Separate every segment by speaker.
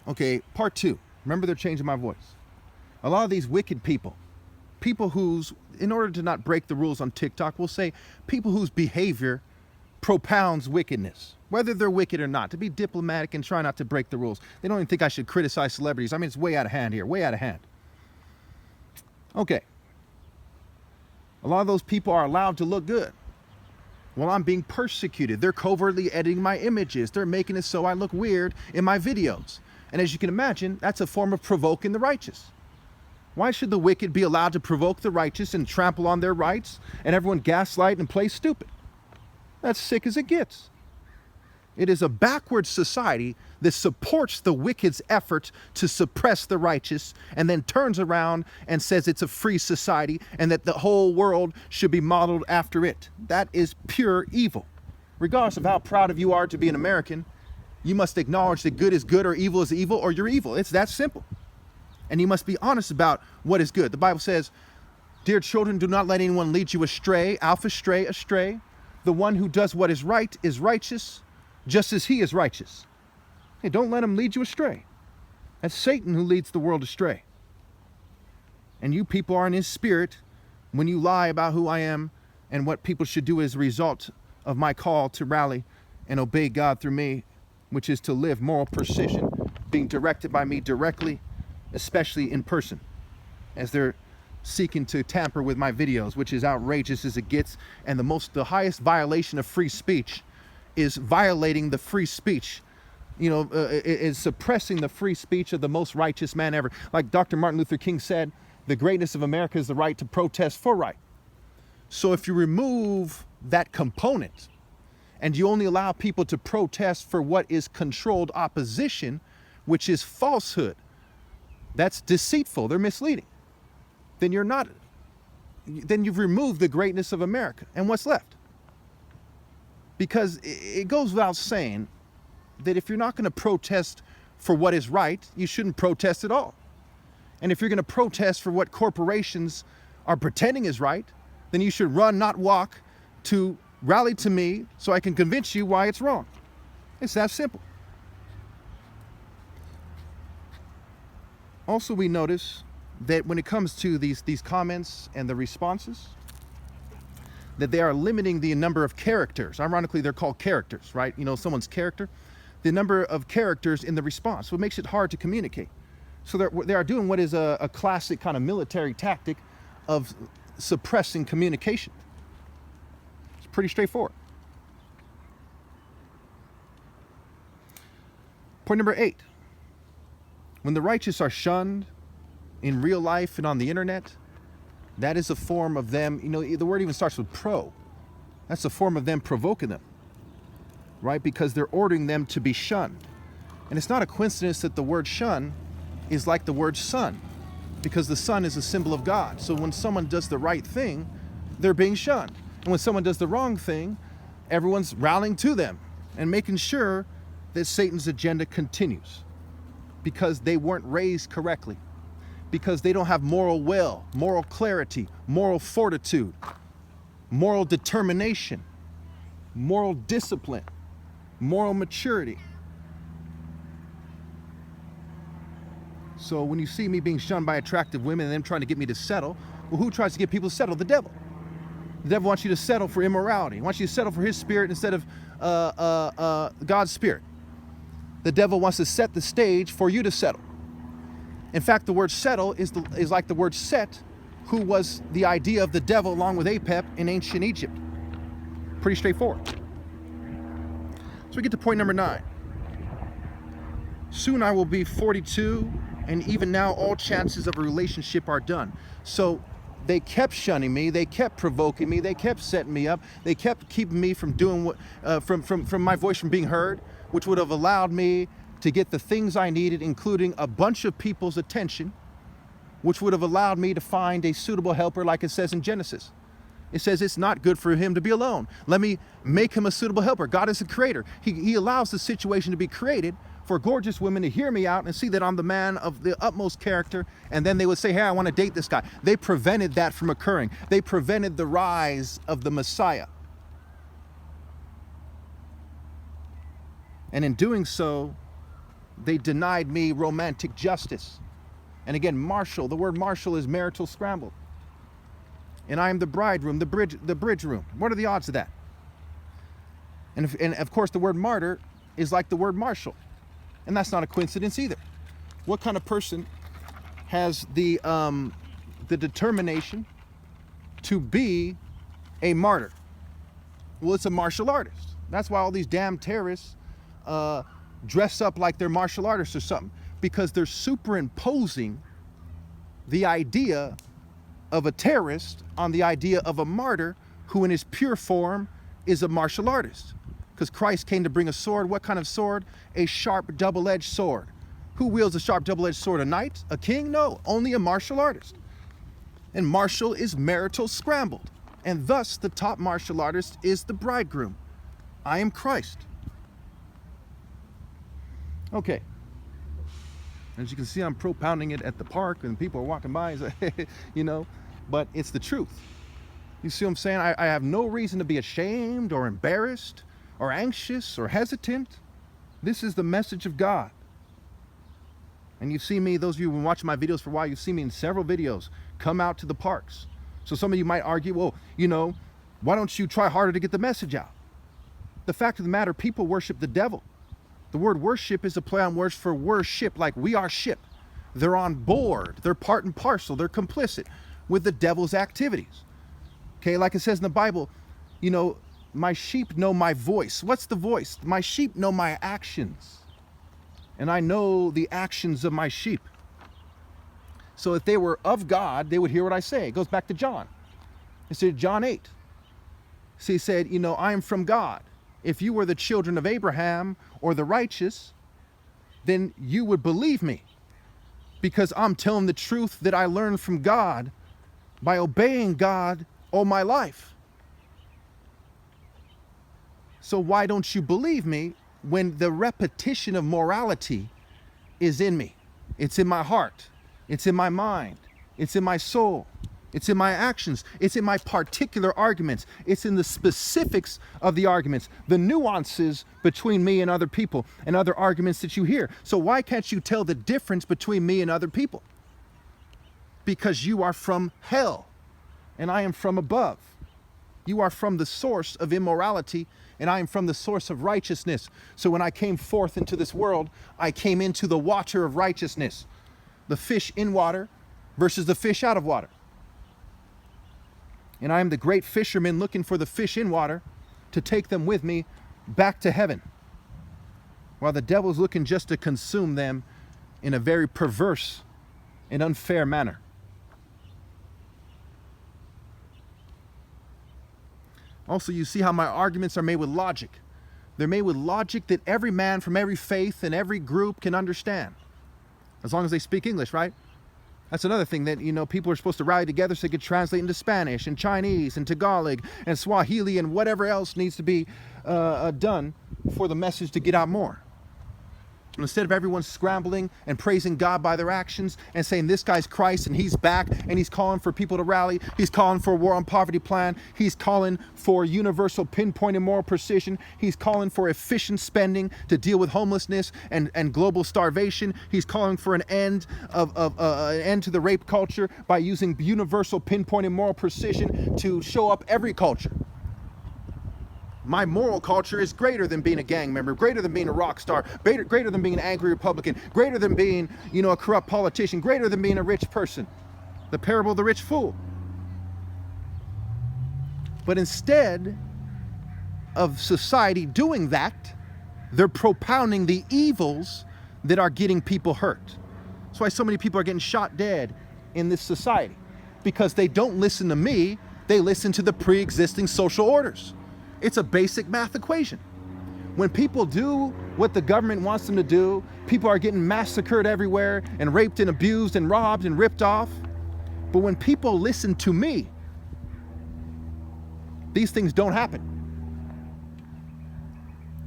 Speaker 1: Okay, part two. Remember, they're changing my voice. A lot of these wicked people whose, in order to not break the rules on TikTok, we'll say people whose behavior propounds wickedness, whether they're wicked or not, to be diplomatic and try not to break the rules. They don't even think I should criticize celebrities. I mean, it's way out of hand here, way out of hand. Okay. A lot of those people are allowed to look good. Well, I'm being persecuted. They're covertly editing my images. They're making it so I look weird in my videos. And as you can imagine, that's a form of provoking the righteous. Why should the wicked be allowed to provoke the righteous and trample on their rights and everyone gaslight and play stupid? That's sick as it gets. It is a backward society that supports the wicked's effort to suppress the righteous and then turns around and says it's a free society and that the whole world should be modeled after it. That is pure evil. Regardless of how proud of you are to be an American, you must acknowledge that good is good or evil is evil, or you're evil. It's that simple. And you must be honest about what is good. The Bible says, dear children, do not let anyone lead you astray, astray. The one who does what is right is righteous, just as he is righteous. Hey, don't let him lead you astray. That's Satan who leads the world astray. And you people are in his spirit when you lie about who I am and what people should do as a result of my call to rally and obey God through me, which is to live moral precision, being directed by me directly, especially in person, as they're seeking to tamper with my videos, which is outrageous as it gets. And the highest violation of free speech is violating the free speech, is suppressing the free speech of the most righteous man ever. Like Dr. Martin Luther King said, the greatness of America is the right to protest for right. So if you remove that component and you only allow people to protest for what is controlled opposition, which is falsehood, that's deceitful, they're misleading, then you've removed the greatness of America. And what's left? Because it goes without saying that if you're not going to protest for what is right, you shouldn't protest at all. And if you're going to protest for what corporations are pretending is right, then you should run, not walk, to rally to me so I can convince you why it's wrong. It's that simple. Also, we notice that when it comes to these comments and the responses, that they are limiting the number of characters. Ironically, they're called characters, right? Someone's character. The number of characters in the response. So it makes it hard to communicate. So they are doing what is a classic kind of military tactic of suppressing communication. It's pretty straightforward. Point number 8. When the righteous are shunned in real life and on the internet, that is a form of them, the word even starts with pro. That's a form of them provoking them, right? Because they're ordering them to be shunned. And it's not a coincidence that the word shun is like the word sun, because the sun is a symbol of God. So when someone does the right thing, they're being shunned. And when someone does the wrong thing, everyone's rallying to them and making sure that Satan's agenda continues, because they weren't raised correctly, because they don't have moral will, moral clarity, moral fortitude, moral determination, moral discipline, moral maturity. So when you see me being shunned by attractive women and them trying to get me to settle, well, who tries to get people to settle? The devil. The devil wants you to settle for immorality. He wants you to settle for his spirit instead of God's spirit. The devil wants to set the stage for you to settle. In fact, the word settle is like the word Set, who was the idea of the devil along with Apep in ancient Egypt. Pretty straightforward. So we get to point number 9. Soon I will be 42, and even now all chances of a relationship are done. So they kept shunning me, they kept provoking me, they kept setting me up, they kept keeping me from doing what, from my voice from being heard, which would have allowed me to get the things I needed, including a bunch of people's attention, which would have allowed me to find a suitable helper, like it says in Genesis. It says it's not good for him to be alone. Let me make him a suitable helper. God is a creator. He allows the situation to be created for gorgeous women to hear me out and see that I'm the man of the utmost character, and then they would say, hey, I want to date this guy. They prevented that from occurring. They prevented the rise of the Messiah. And in doing so, They denied me romantic justice. And again, marshal, the word marshal is marital scramble. And I am the bridegroom, the bridge room. What are the odds of that? And of course, the word martyr is like the word marshal. And that's not a coincidence either. What kind of person has the determination to be a martyr? Well, it's a martial artist. That's why all these damn terrorists dress up like they're martial artists or something, because they're superimposing the idea of a terrorist on the idea of a martyr who in his pure form is a martial artist. Because Christ came to bring a sword. What kind of sword? A sharp double-edged sword. Who wields a sharp double-edged sword? A knight? A king? No, only a martial artist. And martial is marital scrambled. And thus the top martial artist is the bridegroom. I am Christ. Okay. As you can see, I'm propounding it at the park and people are walking by, you know, but it's the truth. You see what I'm saying? I have no reason to be ashamed or embarrassed or anxious or hesitant. This is the message of God. And you've seen me, those of you who've been watching my videos for a while, you've seen me in several videos come out to the parks. So some of you might argue, well, you know, why don't you try harder to get the message out? The fact of the matter, people worship the devil. The word worship is a play on words for worship, like we are ship. They're on board. They're part and parcel. They're complicit with the devil's activities. Okay, like it says in the Bible, you know, my sheep know my voice. What's the voice? My sheep know my actions. And I know the actions of my sheep. So if they were of God, they would hear what I say. It goes back to John. It said John 8. So he said, you know, I am from God. If you were the children of Abraham or the righteous, then you would believe me, because I'm telling the truth that I learned from God by obeying God all my life. So why don't you believe me when the repetition of morality is in me? It's in my heart. It's in my mind. It's in my soul. It's in my actions. It's in my particular arguments. It's in the specifics of the arguments, the nuances between me and other people and other arguments that you hear. So why can't you tell the difference between me and other people? Because you are from hell and I am from above. You are from the source of immorality and I am from the source of righteousness. So when I came forth into this world, I came into the water of righteousness. The fish in water versus the fish out of water. And I am the great fisherman looking for the fish in water to take them with me back to heaven, while the devil's looking just to consume them in a very perverse and unfair manner. Also, you see how my arguments are made with logic. They're made with logic that every man from every faith and every group can understand, as long as they speak English, right? That's another thing that, you know, people are supposed to rally together so they could translate into Spanish and Chinese and Tagalog and Swahili and whatever else needs to be done for the message to get out more. And instead of everyone scrambling and praising God by their actions and saying this guy's Christ and he's back and he's calling for people to rally, he's calling for a war on poverty plan, he's calling for universal pinpoint and moral precision, he's calling for efficient spending to deal with homelessness and global starvation, he's calling for an end to the rape culture by using universal pinpoint and moral precision to show up every culture. My moral culture is greater than being a gang member, greater than being a rock star, greater than being an angry Republican, greater than being, you know, a corrupt politician, greater than being a rich person. The parable of the rich fool. But instead of society doing that, they're propounding the evils that are getting people hurt. That's why so many people are getting shot dead in this society, because they don't listen to me, they listen to the pre-existing social orders. It's a basic math equation. When people do what the government wants them to do, people are getting massacred everywhere and raped and abused and robbed and ripped off. But when people listen to me, these things don't happen.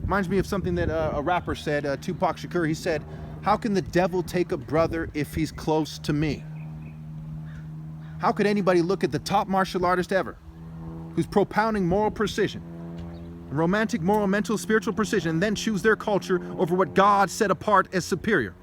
Speaker 1: Reminds me of something that a rapper said, Tupac Shakur. He said, "How can the devil take a brother if he's close to me?" How could anybody look at the top martial artist ever, who's propounding moral precision, romantic, moral, mental, spiritual precision, and then choose their culture over what God set apart as superior.